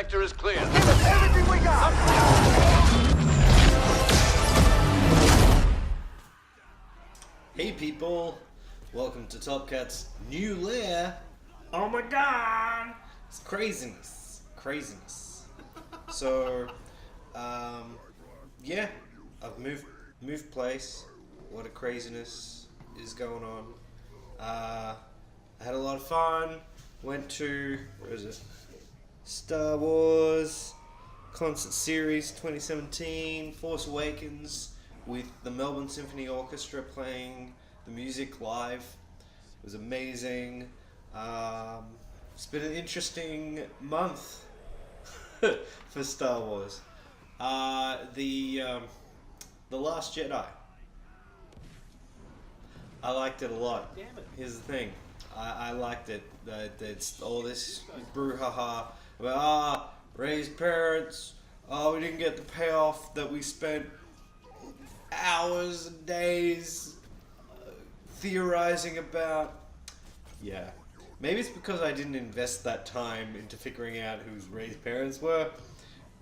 sector is clear. Give us everything we got! Hey people, welcome to Top Cat's new lair. Oh my god! It's craziness. So, yeah, I've moved place. What a craziness is going on. I had a lot of fun. Went to, where is it? Star Wars Concert Series 2017, Force Awakens, with the Melbourne Symphony Orchestra playing the music live. It was amazing. It's been an interesting month for Star Wars. The Last Jedi. I liked it a lot. Damn it. Here's the thing. I liked it. It's all this brouhaha about Rey's parents. Oh, we didn't get the payoff that we spent hours and days theorizing about. Yeah, maybe it's because I didn't invest that time into figuring out who Rey's parents were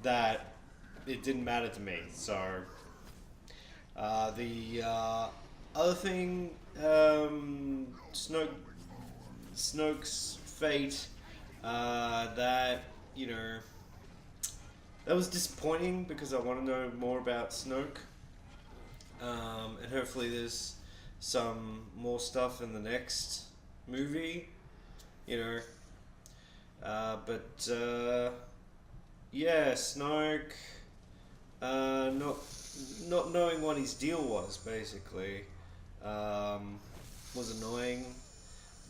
that it didn't matter to me. So the other thing, Snoke's fate, that, you know, that was disappointing because I want to know more about Snoke. And hopefully there's some more stuff in the next movie, you know. But yeah, Snoke, not knowing what his deal was, basically, was annoying.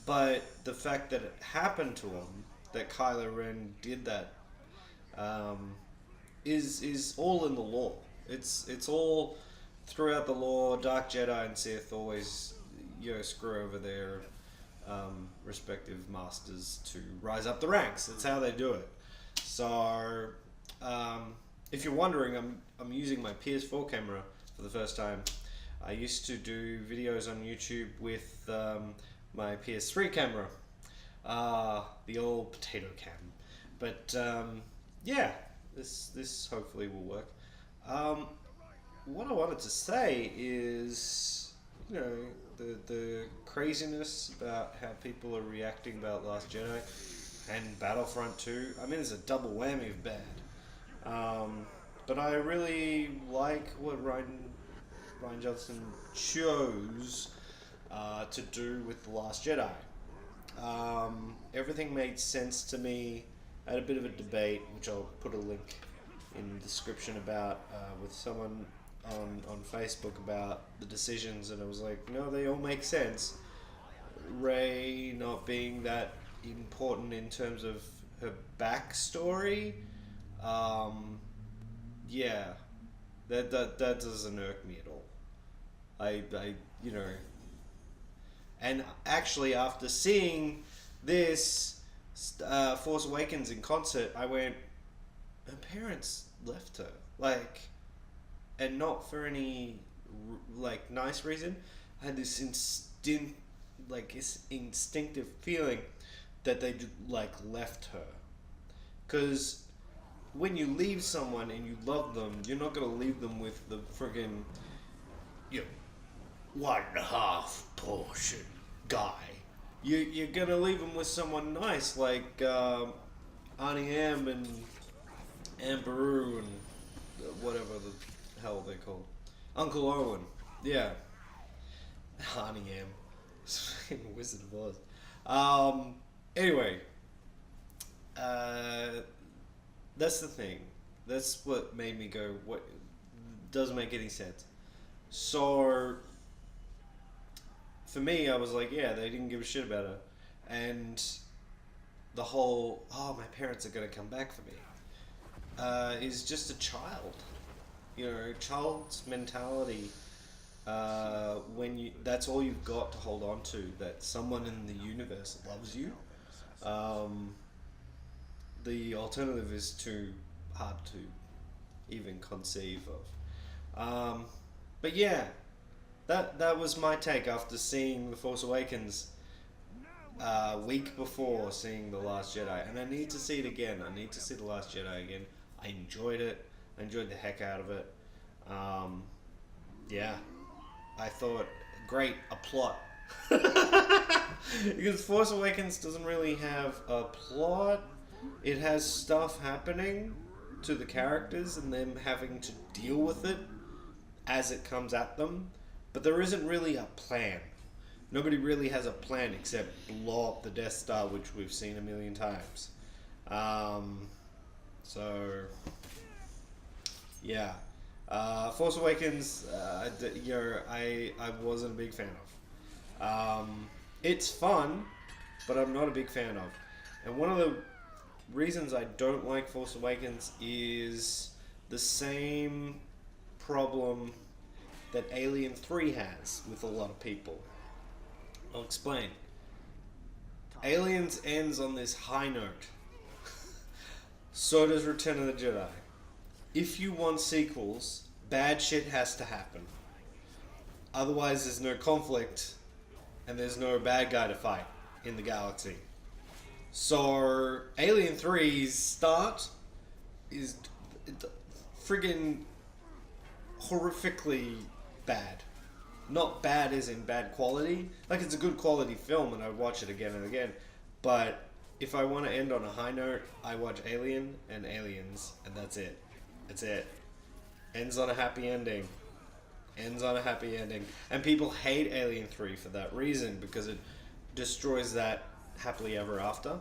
But the fact that it happened to him, that Kylo Ren did that, is all in the lore. It's all throughout the lore. Dark Jedi and Sith always, you know, screw over their respective masters to rise up the ranks. That's how they do it. So, if you're wondering, I'm using my PS4 camera for the first time. I used to do videos on YouTube with my PS3 camera, the old potato cam. But yeah, this hopefully will work. What I wanted to say is, you know, the craziness about how people are reacting about Last Jedi and Battlefront 2. I mean, it's a double whammy of bad. But I really like what Ryan Johnson chose to do with The Last Jedi. Everything made sense to me. I had a bit of a debate, which I'll put a link in the description about, with someone on Facebook about the decisions, and I was like, no, they all make sense. Rey not being that important in terms of her backstory, yeah, that doesn't irk me at all. I you know, and actually after seeing this Force Awakens in concert, I went, her parents left her, like, and not for any like nice reason. I had this instinctive feeling that they like left her, because when you leave someone and you love them, you're not gonna leave them with the friggin', you know, 1/2 portion guy. You're gonna leave them with someone nice, like Auntie Em and Aunt Beru and whatever the hell they're called. Uncle Owen. Yeah. Auntie Em. It's fucking Wizard of Oz. Anyway. That's the thing. That's what made me go, what doesn't make any sense. So, for me, I was like, yeah, they didn't give a shit about her. And the whole, oh, my parents are going to come back for me, is just a child. You know, child's mentality, when that's all you've got to hold on to, that someone in the universe loves you. The alternative is too hard to even conceive of. But yeah, that was my take after seeing The Force Awakens. week before seeing The Last Jedi, and I need to see it again. I need to see The Last Jedi again. I enjoyed it. I enjoyed the heck out of it. Um, yeah, I thought great a plot because Force Awakens doesn't really have a plot. It has stuff happening to the characters and them having to deal with it as it comes at them, but there isn't really a plan. Nobody really has a plan except blow up the Death Star, which we've seen a million times. So, yeah. Force Awakens, I wasn't a big fan of. It's fun, but I'm not a big fan of. And one of the reasons I don't like Force Awakens is the same problem that Alien 3 has with a lot of people. I'll explain. Aliens ends on this high note. So does Return of the Jedi. If you want sequels, bad shit has to happen. Otherwise, there's no conflict, and there's no bad guy to fight in the galaxy. So, Alien 3's start is friggin' horrifically bad. Not bad as in bad quality. Like, it's a good quality film, and I'd watch it again and again. But if I want to end on a high note, I watch Alien and Aliens, and that's it. That's it. Ends on a happy ending. Ends on a happy ending. And people hate Alien 3 for that reason, because it destroys that happily ever after.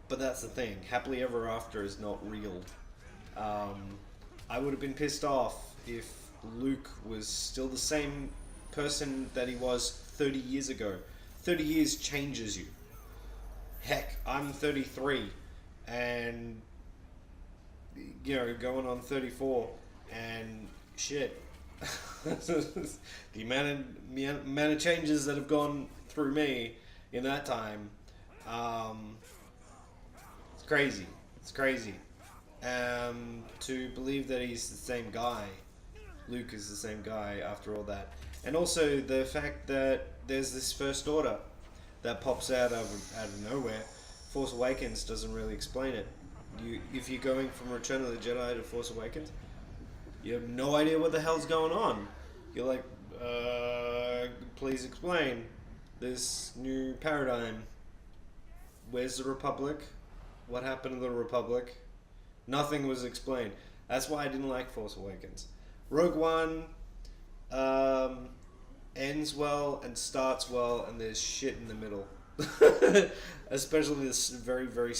But that's the thing. Happily ever after is not real. I would have been pissed off if Luke was still the same person that he was 30 years ago. 30 years changes you. Heck, I'm 33 and, you know, going on 34 and shit. The amount of changes that have gone through me in that time, it's crazy. It's crazy. To believe that he's the same guy, Luke is the same guy after all that, and also the fact that there's this First Order that pops out of nowhere. Force Awakens doesn't really explain it. If you're going from Return of the Jedi to Force Awakens, you have no idea what the hell's going on. You're like, please explain this new paradigm. Where's the Republic? What happened to the Republic? Nothing was explained. That's why I didn't like Force Awakens. Rogue One ends well and starts well, and there's shit in the middle. Especially this very, very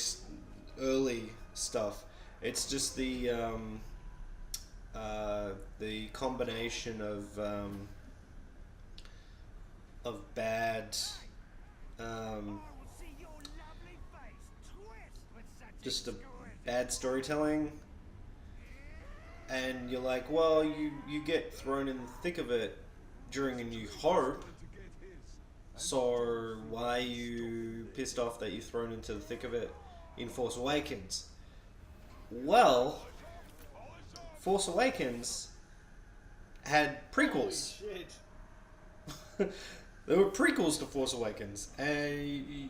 early stuff. It's just the combination of bad, just a bad storytelling, and you're like, well, you get thrown in the thick of it during A New Hope, so why are you pissed off that you're thrown into the thick of it in Force Awakens? Well, Force Awakens had prequels. There were prequels to Force Awakens, and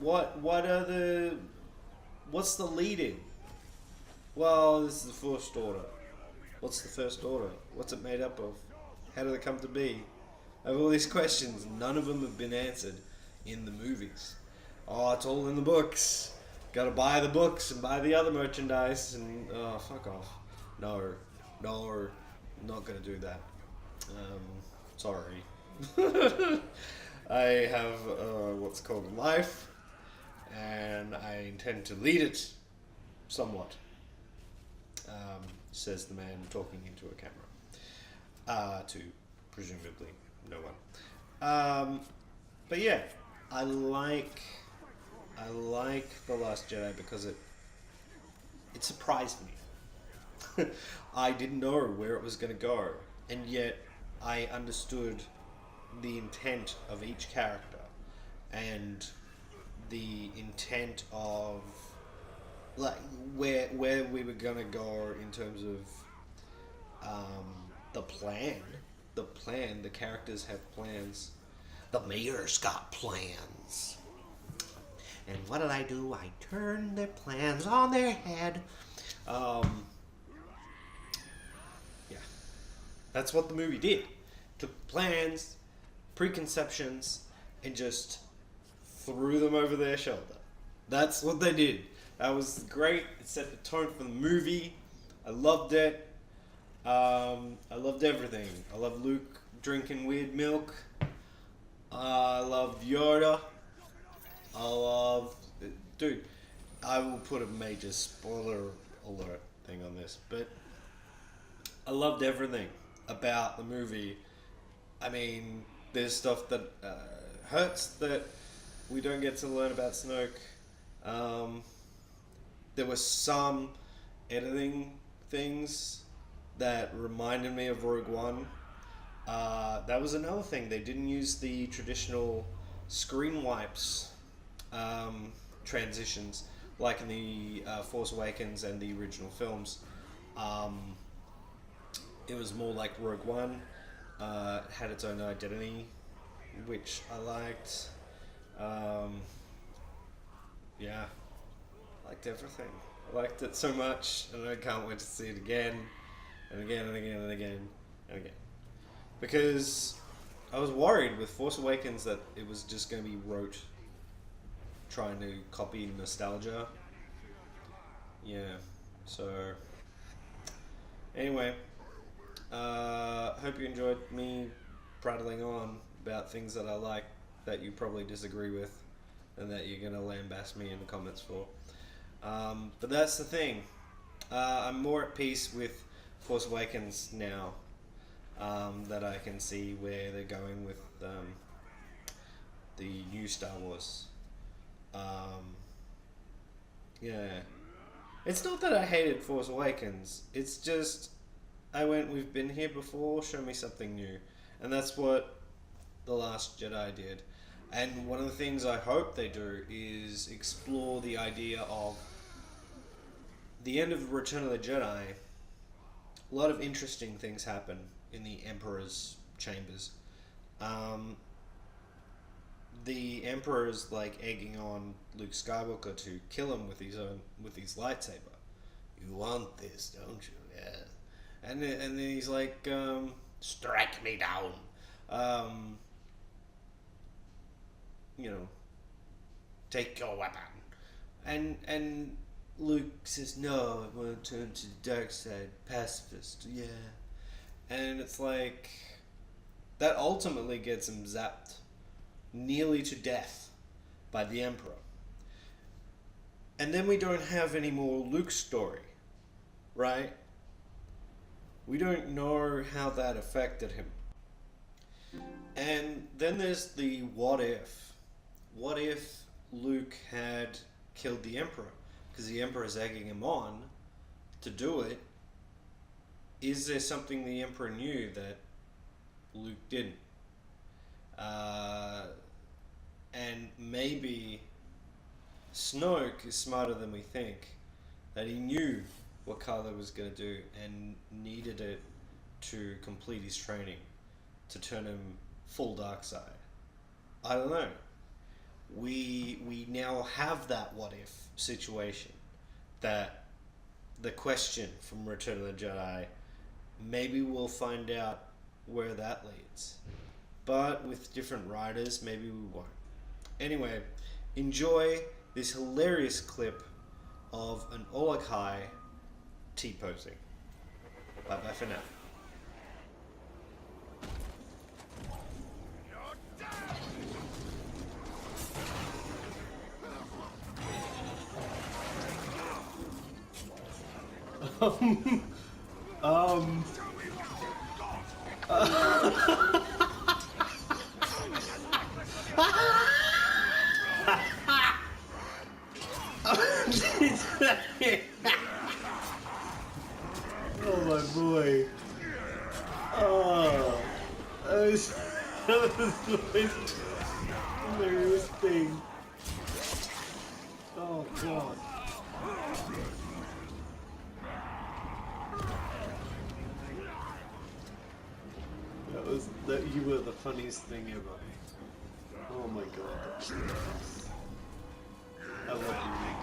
what's the lead-in? Well, this is the First Order. What's the First Order? What's it made up of? How do they come to be? I have all these questions. None of them have been answered in the movies. Oh, it's all in the books. Gotta buy the books and buy the other merchandise, and oh, fuck off. No, not gonna do that. Sorry. I have what's called a life, and I intend to lead it somewhat, says the man talking into a camera, to presumably no one. But yeah, I like The Last Jedi because it surprised me. I didn't know where it was going to go, and yet I understood the intent of each character and the intent of like where we were gonna go in terms of the plan. The characters have plans. The mayor's got plans. And what did I do? I turned their plans on their head. Yeah, that's what the movie did. Took plans, preconceptions, and just threw them over their shoulder. That's what they did. That was great. It set the tone for the movie. I loved it. I loved everything. I love Luke drinking weird milk. I love Yoda. I love... Dude, I will put a major spoiler alert thing on this, but I loved everything about the movie. I mean, there's stuff that hurts that we don't get to learn about Snoke. There were some editing things that reminded me of Rogue One. That was another thing. They didn't use the traditional screen wipes transitions like in the Force Awakens and the original films. It was more like Rogue One. It had its own identity, which I liked. Yeah, I liked everything. I liked it so much, and I can't wait to see it again, and again, and again, and again, and again. Because I was worried with Force Awakens that it was just going to be rote, trying to copy nostalgia. Yeah, so... Anyway, hope you enjoyed me prattling on about things that I like that you probably disagree with and that you're going to lambaste me in the comments for. But that's the thing. I'm more at peace with Force Awakens now that I can see where they're going with the new Star Wars. Yeah. It's not that I hated Force Awakens. It's just we've been here before, show me something new. And that's what The Last Jedi did. And one of the things I hope they do is explore the idea of the end of Return of the Jedi. A lot of interesting things happen in the Emperor's chambers. The Emperor's like egging on Luke Skywalker to kill him with his lightsaber. You want this, don't you? Yeah. And then he's like, Strike me down. Take your weapon. And Luke says, no, I want to turn to the dark side, pacifist, yeah. And it's like, that ultimately gets him zapped nearly to death by the Emperor. And then we don't have any more Luke's story, right? We don't know how that affected him. And then there's the what if. What if Luke had killed the Emperor? Because the Emperor's egging him on to do it. Is there something the Emperor knew that Luke didn't? And maybe Snoke is smarter than we think. That he knew what Kylo was going to do and needed it to complete his training, to turn him full dark side. I don't know. We now have that what if situation. That the question from Return of the Jedi, maybe we'll find out where that leads. But with different writers, maybe we won't. Anyway, enjoy this hilarious clip of an Olokai T-posing. Bye-bye for now. Oh my boy. Oh. That was the most hilarious thing. Oh god. You were the funniest thing ever. I love you, Nick.